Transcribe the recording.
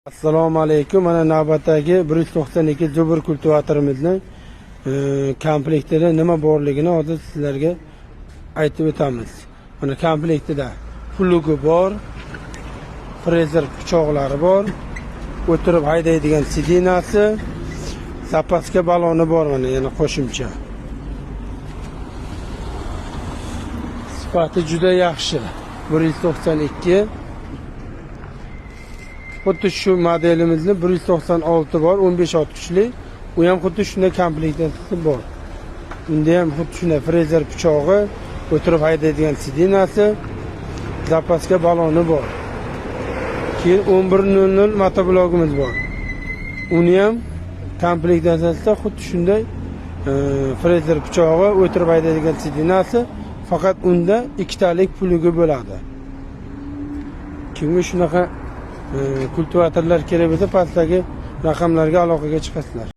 Assalomu alaykum. Mana navbatdagi 192 Zubur kultivatorimizni komplektida nima borligini hozir sizlarga aytib o'tamiz. Mana komplektida plugi bor, frezer pichoqlari bor, o'tirib haydaydigan sidinasi, zapaska baloni bor, mana yana qo'shimcha. Sifati juda yaxshi. 192. Xuddi shu modelimizni 196 bor, 15 kuchli. U ham xuddi shunday komplektasi bor. Unda ham xuddi shunday frezer pichog'i, o'tirib haydaydigan sidinasi, zapaska baloni bor. Keyin 1100 motoblogimiz bor. Uni ham komplektatsiyasida xuddi shunday frezer pichog'i, o'tirib haydaydigan sidinasi, faqat unda ikkitalik plugi bo'ladi. Kimga shunaqa kultivatorlar kerak bo'lsa, pastdagi raqamlarga aloqaga chiqasizlar.